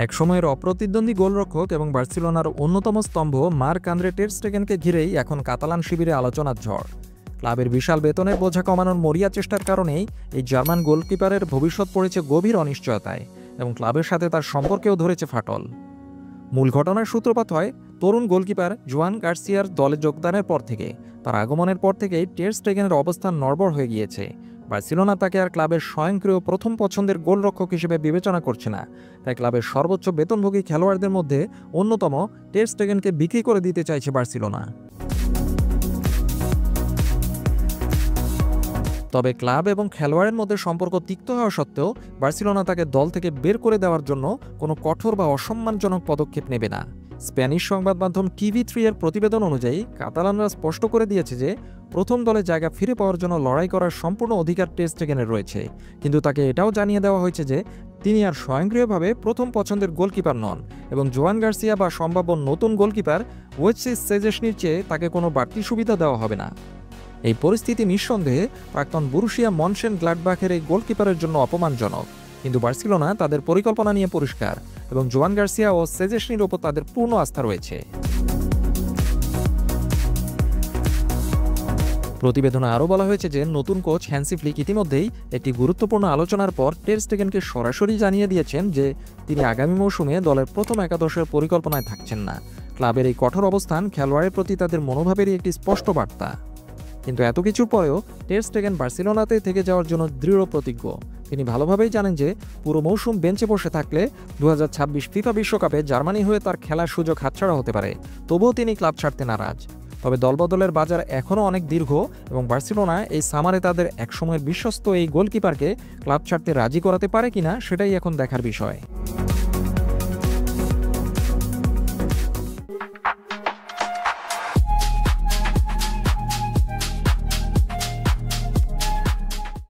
একসময়ের অপ্রতিদ্বন্দ্বী গোলরক্ষক এবং বার্সেলোনার অন্যতম স্তম্ভ মার্ক আন্দ্রে টের স্টেগেনকে ঘিরেই এখন কাতালান শিবিরে আলোচনার ঝড়। ক্লাবের বিশাল বেতনের বোঝা কমানোর মরিয়া চেষ্টার কারণেই এই জার্মান গোলকিপারের ভবিষ্যৎ পড়েছে গভীর অনিশ্চয়তায় এবং ক্লাবের সাথে তার সম্পর্কেও ধরেছে ফাটল। মূল ঘটনার সূত্রপাত হয় তরুণ গোলকিপার জোয়ান গার্সিয়ার দলে যোগদানের পর থেকে। তার আগমনের পর থেকেই টের স্টেগেনের অবস্থান নড়বড় হয়ে গিয়েছে। বার্সেলোনা তাকে আর ক্লাবের স্বয়ংক্রিয় প্রথম পছন্দের গোলরক্ষক হিসেবে বিবেচনা করছে না, তাই ক্লাবের সর্বোচ্চ বেতনভোগী খেলোয়াড়দের মধ্যে অন্যতম টের স্টেগেনকে বিক্রি করে দিতে চাইছে বার্সেলোনা। তবে ক্লাব এবং খেলোয়াড়ের মধ্যে সম্পর্ক তিক্ত হওয়া সত্ত্বেও বার্সেলোনা তাকে দল থেকে বের করে দেওয়ার জন্য কোনো কঠোর বা অসম্মানজনক পদক্ষেপ নেবে না। স্প্যানিশ সংবাদ মাধ্যম TV3 এর প্রতিবেদন অনুযায়ী কাতালানরা স্পষ্ট করে দিয়েছে যে প্রথম দলে জায়গা ফিরে পাওয়ার জন্য লড়াই করার সম্পূর্ণ অধিকার টের স্টেগেনের রয়েছে, কিন্তু তাকে এটাও জানিয়ে দেওয়া হয়েছে যে তিনি আর স্বয়ংক্রিয়ভাবে প্রথম পছন্দের গোলকিপার নন এবং জোয়ান গার্সিয়া বা সম্ভাব্য নতুন গোলকিপার ওয়েচসিস সেজেসনির চেয়ে তাকে কোনো বাড়তি সুবিধা দেওয়া হবে না। এই পরিস্থিতি নিঃসন্দেহে প্রাক্তন বরুশিয়া মনশেন গ্লাডবাখের এই গোলকিপারের জন্য অপমানজনক, কিন্তু বার্সেলোনা তাদের পরিকল্পনা নিয়ে পরিষ্কার এবং জোয়ান গার্সিয়া ও সেজেসনির ওপর তাদের পূর্ণ আস্থা রয়েছে। প্রতিবেদনে আরও বলা হয়েছে যে নতুন কোচ হ্যান্সি ফ্লিক ইতিমধ্যেই একটি গুরুত্বপূর্ণ আলোচনার পর টের স্টেগেনকে সরাসরি জানিয়ে দিয়েছেন যে তিনি আগামী মৌসুমে দলের প্রথম একাদশের পরিকল্পনায় থাকছেন না। ক্লাবের এই কঠোর অবস্থান খেলোয়াড়ের প্রতি তাদের মনোভাবেরই একটি স্পষ্ট বার্তা। কিন্তু এত কিছুর পরেও টের স্টেগেন বার্সেলোনাতে থেকে যাওয়ার জন্য দৃঢ় প্রতিজ্ঞ। তিনি ভালোভাবেই জানেন যে পুরো মৌসুম বেঞ্চে বসে থাকলে 2026 ফিফা বিশ্বকাপে জার্মানি হয়ে তার খেলার সুযোগ হাতছাড়া হতে পারে, তবুও তিনি ক্লাব ছাড়তে নারাজ। তবে দলবদলের বাজার এখনও অনেক দীর্ঘ এবং বার্সেলোনা এই সামারে তাদের একসময়ের বিশ্বস্ত এই গোলকিপারকে ক্লাব ছাড়তে রাজি করাতে পারে কিনা সেটাই এখন দেখার বিষয়।